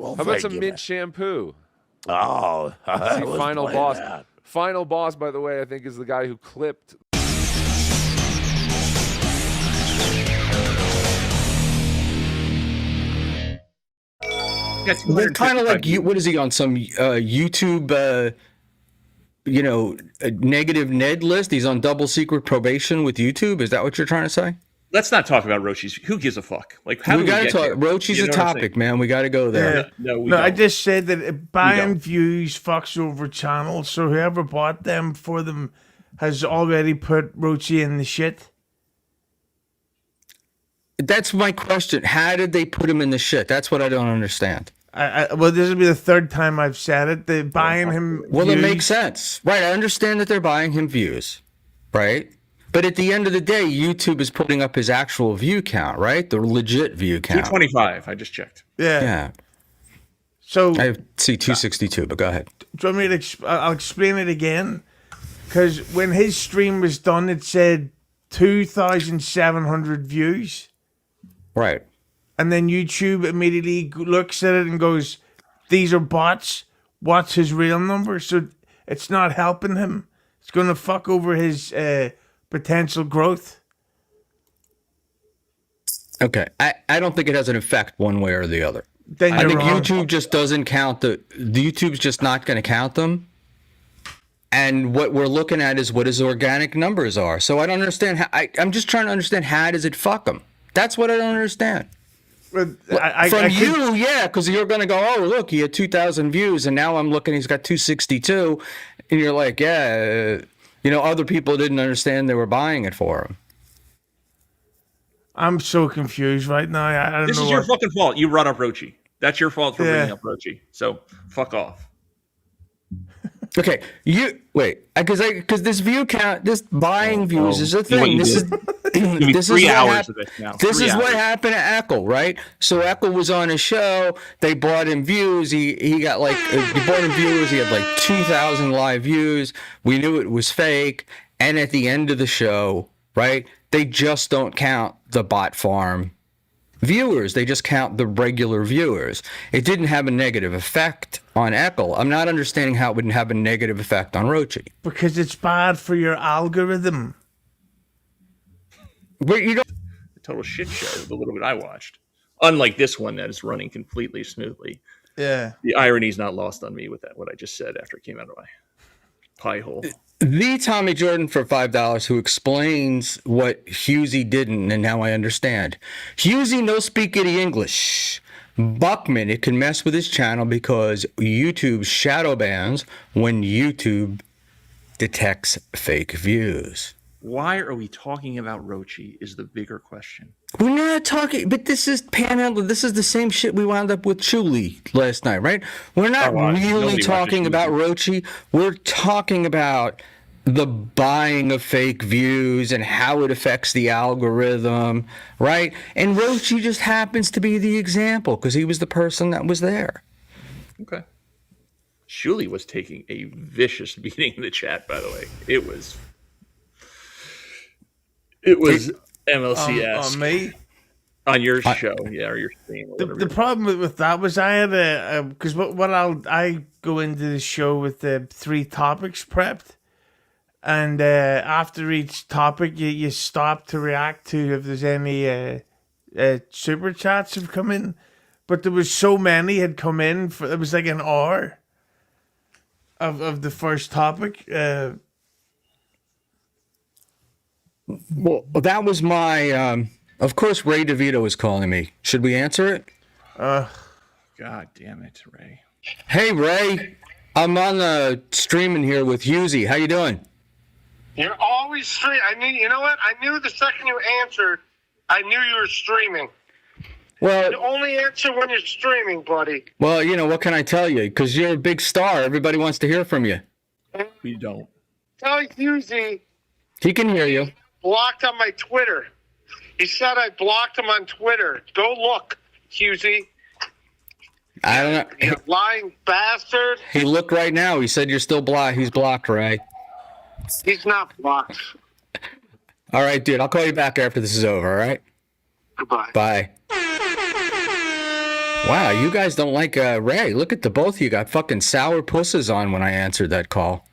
Well, How about some mint shampoo? Oh, See, final boss. That. Final boss, by the way, I think is the guy who clipped. They're kind of like you. What is he on some YouTube? Negative Ned list. He's on double secret probation with YouTube. Is that what you're trying to say? Let's not talk about Roachy's. Who gives a fuck? Like, how do we get there? Roachy's a topic, man. We got to go there. No, I just said that buying views fucks over channels. So whoever bought them for them has already put Roachy in the shit. That's my question. How did they put him in the shit? That's what I don't understand. Well, this will be the third time I've said it. They're buying him Well, views. It makes sense. Right, I understand that they're buying him views, right? But at the end of the day, YouTube is putting up his actual view count, right? The legit view count. 225, I just checked. Yeah. So I see 262, but go ahead. Do you want me to I'll explain it again? Because when his stream was done, it said 2,700 views. Right. And then YouTube immediately looks at it and goes, these are bots. What's his real number? So it's not helping him. It's going to fuck over his potential growth. Okay. I don't think it has an effect one way or the other. Then I think wrong. YouTube just doesn't count the YouTube's just not going to count them. And what we're looking at is what his organic numbers are. So I don't understand I'm just trying to understand how does it fuck him? That's what I don't understand. Yeah, because you're going to go, oh, look, he had 2,000 views, and now I'm looking, he's got 262, and you're like, yeah, other people didn't understand they were buying it for him. I'm so confused right now. I don't know. This is your fucking fault. You brought up Roachy. That's your fault for bringing up Roachy. So fuck off. Okay, because this view count, this buying views is a thing. This is this is what happened to Eccles, right? So Eccles was on a show. They bought him views. He got he bought him viewers. He had like 2,000 live views. We knew it was fake. And at the end of the show, right, they just don't count the bot farm viewers. They just count the regular viewers. It didn't have a negative effect on Eccles. I'm not understanding how it wouldn't have a negative effect on Roachy. Because it's bad for your algorithm. But you don't. A total shit show, the little bit I watched. Unlike this one that is running completely smoothly. Yeah. The irony's not lost on me with that, what I just said after it came out of my pie hole. The Tommy Jordan for $5 who explains what Hughezy didn't, and now I understand. Hughezy no speak any English. Buckman, it can mess with his channel because YouTube shadow bans when YouTube detects fake views. Why are we talking about Roachy is the bigger question. We're not talking, but this is Panhandler. This is the same shit we wound up with Schmuel last night, right? We're not really talking about Roachy. We're talking about the buying of fake views and how it affects the algorithm, right? And Roachy just happens to be the example because he was the person that was there. Okay. Schmuel was taking a vicious beating in the chat, by the way. It was MLC-esque. On me? On your show, or your stream. The problem with that was I had because I go into the show with the 3 topics prepped, and after each topic you stop to react to if there's any super chats have come in, but there was so many had come in for it was like an hour of the first topic. Well, that was my. Of course, Ray DeVito is calling me. Should we answer it? God damn it, Ray. Hey, Ray. I'm on streaming here with Hughezy. How you doing? You're always streaming. I mean, you know what? I knew the second you answered, I knew you were streaming. Well, you only answer when you're streaming, buddy. Well, what can I tell you? Because you're a big star. Everybody wants to hear from you. We don't. Tell Hughezy. He can hear you. Blocked on my Twitter. He said I blocked him on Twitter. Go look, Hughezy. I don't know. You lying bastard. He looked right now. He said you're still blocked. He's blocked, Ray. He's not blocked. All right, dude. I'll call you back after this is over, all right? Goodbye. Bye. Wow, you guys don't like Ray. Look at the both of you got fucking sour pusses on when I answered that call.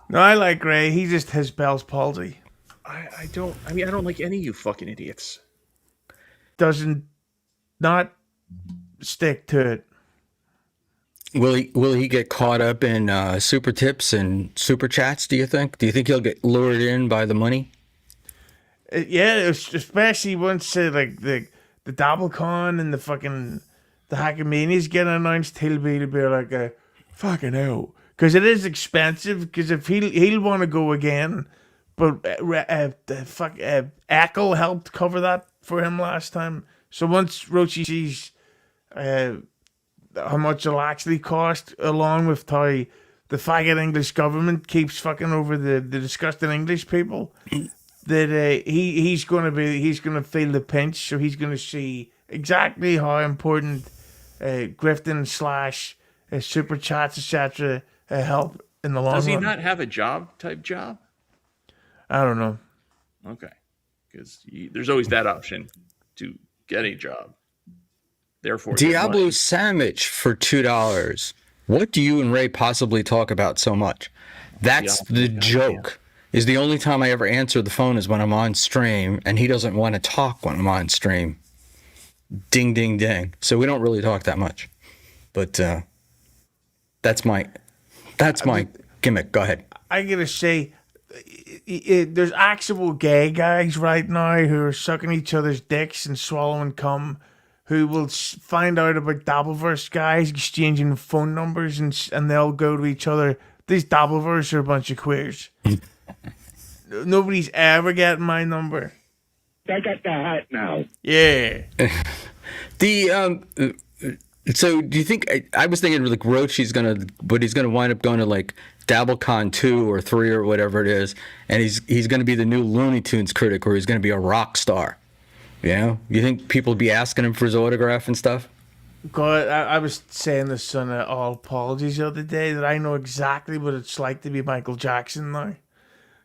No, I like Ray. He just has Bell's palsy. I don't like any of you fucking idiots. Doesn't not stick to it. Will he get caught up in super tips and super chats, do you think? Do you think he'll get lured in by the money? Yeah, especially once like the DabbleCon and the Hackmanias get announced, he'll be like a fucking hell. Because it is expensive, because if he'll want to go again, but Echo helped cover that for him last time. So once Roachy sees how much it'll actually cost, along with how the faggot English government keeps fucking over the disgusting English people, that he's gonna feel the pinch. So he's gonna see exactly how important grifting / super chats, etc. Help in the long run. Does he not have a type job? I don't know. Okay, because there's always that option to get a job. Therefore, Diablo Sandwich for $2. What do you and Ray possibly talk about so much? That's the joke. Is the only time I ever answer the phone is when I'm on stream, and he doesn't want to talk when I'm on stream. Ding, ding, ding. So we don't really talk that much. But that's my gimmick. Go ahead. I gotta say, there's actual gay guys right now who are sucking each other's dicks and swallowing cum, who will find out about Dabbleverse guys exchanging phone numbers, and they'll go to each other. These Dabbleverse are a bunch of queers. Nobody's ever getting my number. I got the hat now. Yeah. So do you think, I was thinking like Roachy's he's gonna wind up going to like DabbleCon 2 or 3 or whatever it is, and he's gonna be the new Looney Tunes critic, or he's gonna be a rock star. You know? You think people be asking him for his autograph and stuff? God, I was saying this on All Apologies the other day, that I know exactly what it's like to be Michael Jackson now.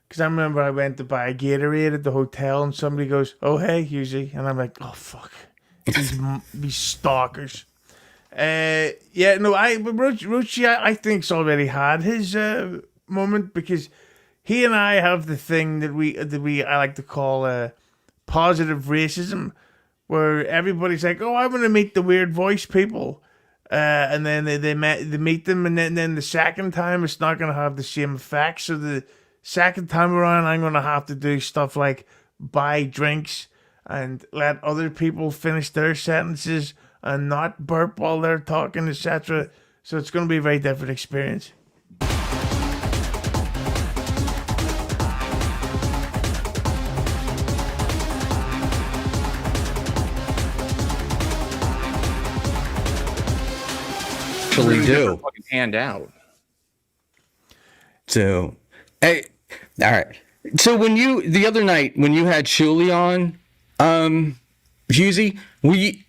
Because I remember I went to buy a Gatorade at the hotel, and somebody goes, "Oh, hey, Hughezy." And I'm like, oh, fuck. These stalkers. Roachy, I think's already had his moment, because he and I have the thing that I like to call positive racism, where everybody's like, "Oh, I want to meet the weird voice people," and then they meet them, and then the second time it's not going to have the same effect. So the second time around, I'm going to have to do stuff like buy drinks and let other people finish their sentences and not burp while they're talking, etc. So it's going to be a very different experience. Actually do. Fucking hand out. So, hey, all right. So the other night when you had Schmuel on, Hughezy,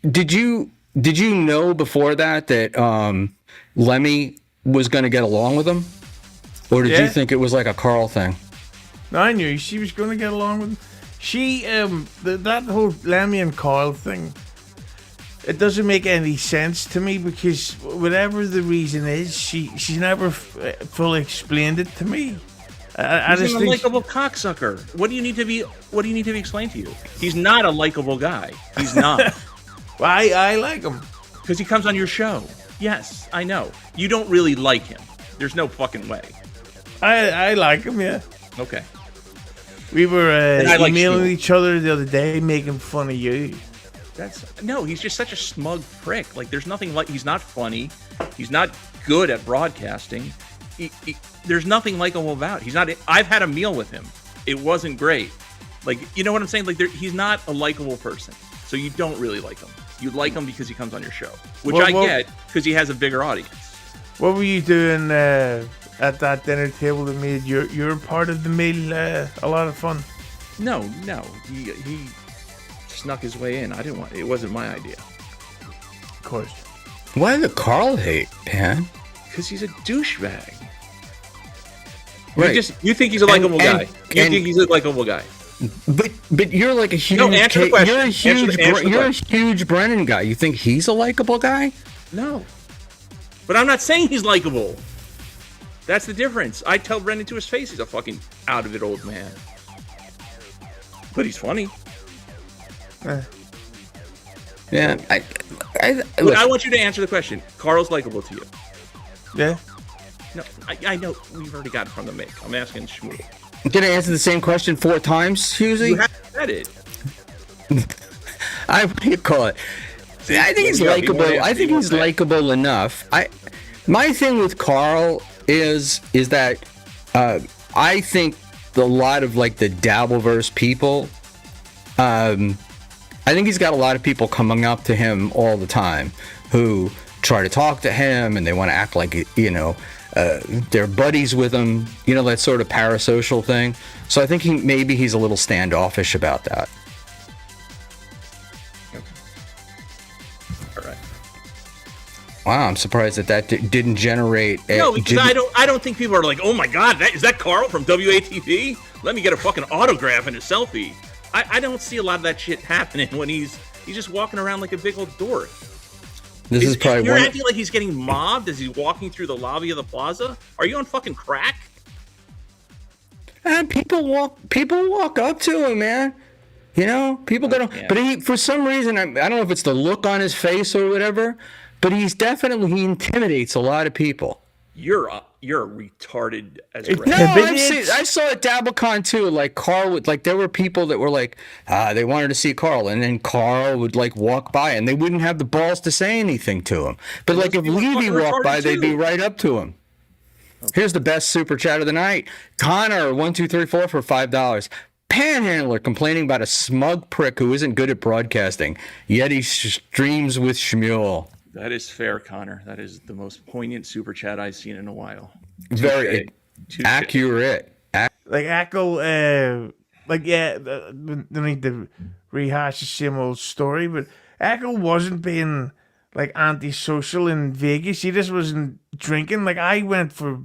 did you know before that Lemmy was going to get along with him, or did you think it was like a Carl thing? No, I knew she was going to get along with him. She that whole Lemmy and Carl thing, it doesn't make any sense to me, because whatever the reason is, she's never fully explained it to me. He's an unlikable cocksucker. What do you need to be explained to you? He's not a likable guy. He's not. Well, I like him because he comes on your show. Yes, I know. You don't really like him. There's no fucking way. I like him. Yeah. Okay. We were emailing each other the other day, making fun of you. He's just such a smug prick. Like, there's nothing like. He's not funny. He's not good at broadcasting. There's nothing likable about. He's not. I've had a meal with him. It wasn't great. Like, you know what I'm saying? Like, he's not a likable person. So you don't really like him. You like him because he comes on your show, which I get because he has a bigger audience. What were you doing at that dinner table that made your part of the meal a lot of fun? No. He snuck his way in. It wasn't my idea. Of course. Why the Carl hate, man? Because he's a douchebag. Right. You think he's a likable guy. You think he's a likable guy. But you're like a huge. No, answer the question. You're a huge Brennan guy. You think he's a likable guy? No, but I'm not saying he's likable. That's the difference. I tell Brendan to his face he's a fucking out of it old man, but he's funny. Yeah, I want you to answer the question. Carl's likable to you? Yeah. No, I know we've already got it from the mic. I'm asking Schmuel. I'm gonna answer the same question 4 times, Hughezy. You haven't said it. What do you call it? I think he's likable. I think he's likable enough. My thing with Carl is that I think a lot of like the Dabbleverse people. I think he's got a lot of people coming up to him all the time who try to talk to him and they want to act like, they're buddies with him, that sort of parasocial thing. So I think maybe he's a little standoffish about that. All right. Wow, I'm surprised that didn't generate. No, because I don't think people are like, oh my God, is that Carl from WATP? Let me get a fucking autograph and a selfie. I don't see a lot of that shit happening when he's just walking around like a big old dork. This is probably you're acting like he's getting mobbed as he's walking through the lobby of the plaza. Are you on fucking crack? People walk up to him, man. People go. Yeah. But for some reason, I don't know if it's the look on his face or whatever. But he intimidates a lot of people. You're retarded as No, I saw at DabbleCon too. Like Carl would there were people that were like, they wanted to see Carl, and then Carl would walk by, and they wouldn't have the balls to say anything to him. But if Levy walked by, they'd be right up to him. Okay. Here's the best super chat of the night. Connor 1234 for $5. Panhandler complaining about a smug prick who isn't good at broadcasting, yet he streams with Schmuel. That is fair, Connor. That is the most poignant super chat I've seen in a while. Very accurate. Like Echo, don't need to rehash the same old story, but Echo wasn't being antisocial in Vegas. He just wasn't drinking. I went for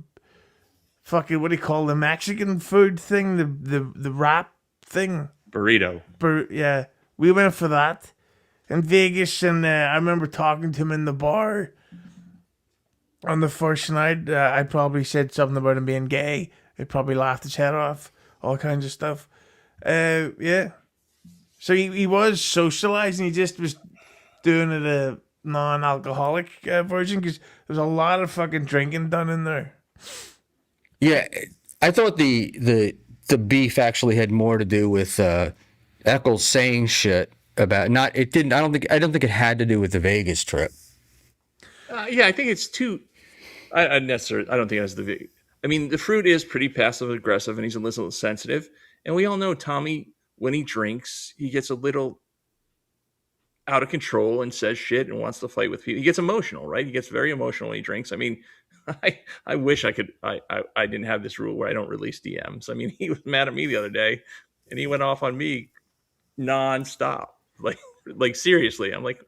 fucking, what do you call the Mexican food thing, the wrap thing, burrito. Yeah, we went for that in Vegas, and I remember talking to him in the bar on the first night. I probably said something about him being gay. He probably laughed his head off, all kinds of stuff. Yeah. So he was socializing. He just was doing it a non-alcoholic version, because there's a lot of fucking drinking done in there. Yeah, I thought the beef actually had more to do with Eccles saying shit about it didn't. I don't think it had to do with the Vegas trip. Yeah, I think it's too. I don't think it has the. I mean, the fruit is pretty passive aggressive, and he's a little sensitive. And we all know Tommy, when he drinks, he gets a little out of control and says shit and wants to fight with people. He gets emotional, right? He gets very emotional when he drinks. I mean, I wish I could. I didn't have this rule where I don't release DMs. I mean, he was mad at me the other day, and he went off on me nonstop. Like seriously, I'm like,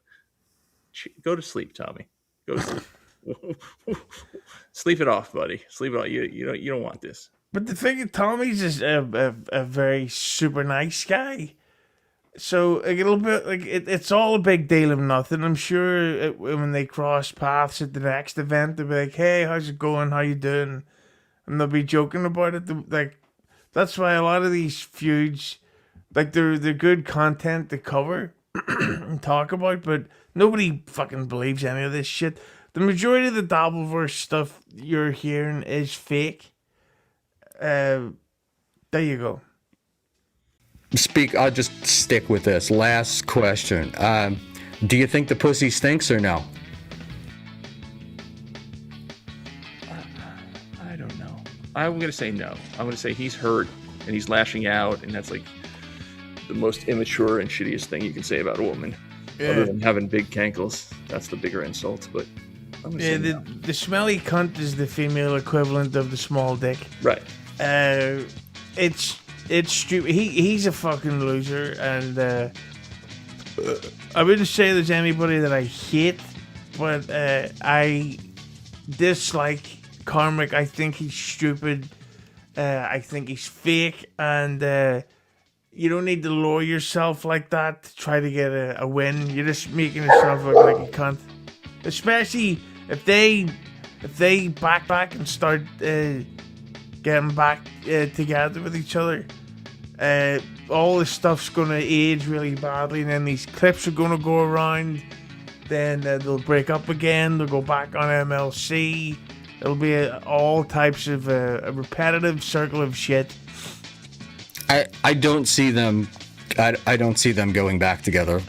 go to sleep, Tommy. Go to sleep. Sleep it off, buddy. Sleep it off. You don't want this. But the thing is, Tommy's just a very super nice guy. So a little bit it's all a big deal of nothing. I'm sure when they cross paths at the next event, they'll be like, "Hey, how's it going? How you doing?" And they'll be joking about it. That's why a lot of these feuds, they're good content to cover and talk about, but nobody fucking believes any of this shit. The majority of the Dabbleverse stuff you're hearing is fake. There you go. I'll just stick with this. Last question. Do you think the pussy stinks or no? I don't know. I'm going to say no. I'm going to say he's hurt and he's lashing out, and that's the most immature and shittiest thing you can say about a woman. Yeah. Other than having big cankles. That's the bigger insult, but I'm going to say no. The smelly cunt is the female equivalent of the small dick. Right. It's stupid. He's a fucking loser, and I wouldn't say there's anybody that I hate, but I dislike Karmic. I think he's stupid. I think he's fake, and You don't need to lower yourself like that to try to get a win. You're just making yourself look like a cunt. Especially if they back and start getting back together with each other. All this stuff's gonna age really badly, and then these clips are gonna go around. Then they'll break up again. They'll go back on MLC. It'll be all types of a repetitive circle of shit. I don't see them. I don't see them going back together,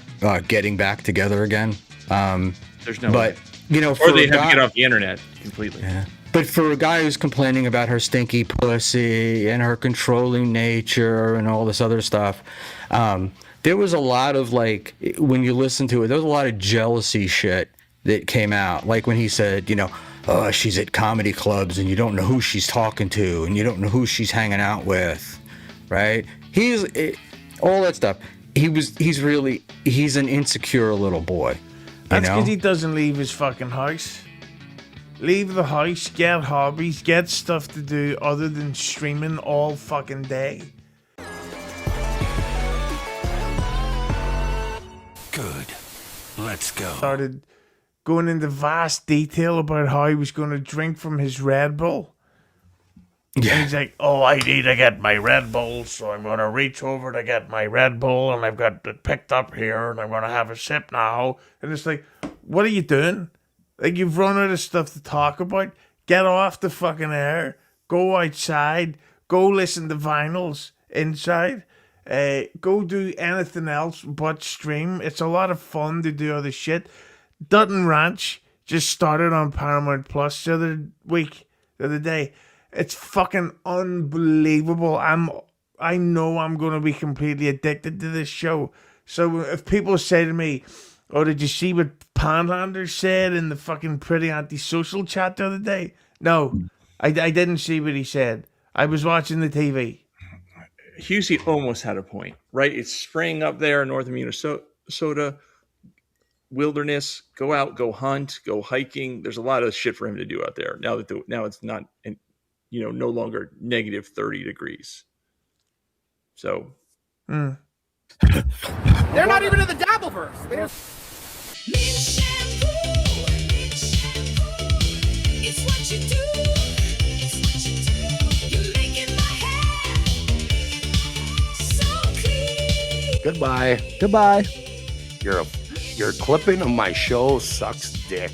getting back together again. There's no. But way. You know, or they have to get off the internet completely. Yeah. But for a guy who's complaining about her stinky pussy and her controlling nature and all this other stuff, there was a lot of, like, when you listen to it, there was a lot of jealousy shit that came out. Like when he said, you know, oh, she's at comedy clubs and you don't know who she's talking to and you don't know who she's hanging out with, right? All that stuff. He's an insecure little boy. That's because he doesn't leave his fucking house. Leave the house, get hobbies, get stuff to do other than streaming all fucking day. Good. Let's go. Started going into vast detail about how he was going to drink from his Red Bull. Yeah. And he's like, oh, I need to get my Red Bull, so I'm going to reach over to get my Red Bull, and I've got it picked up here, and I'm going to have a sip now. And it's like, what are you doing? Like, you've run out of stuff to talk about. Get off the fucking air. Go outside. Go listen to vinyls inside. Go do anything else but stream. It's a lot of fun to do other shit. Dutton Ranch just started on Paramount Plus the other day. It's fucking unbelievable. I know I'm going to be completely addicted to this show. So if people say to me, oh, did you see what Panhandler said in the fucking pretty antisocial chat the other day? No, I didn't see what he said. I was watching the TV. Hughezy almost had a point, right? It's spring up there in northern Minnesota, wilderness. Go out, go hunt, go hiking. There's a lot of shit for him to do out there. Now it's not, no longer negative 30 degrees. So. They're not even in the Dabbleverse. Shampoo. It's what you do. It's what you do. You're making my hair so clean. Goodbye. Your clipping of my show sucks dick.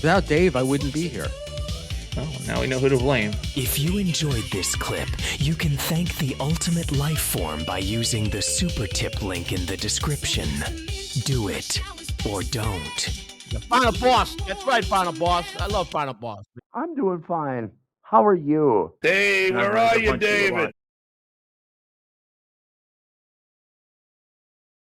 Without Dave, I wouldn't be here. Oh, now we know who to blame. If you enjoyed this clip, you can thank the ultimate life form by using the super tip link in the description. Do it or don't. Final Boss. That's right, Final Boss. I love Final Boss. I'm doing fine. How are you? Dave, where are you, David?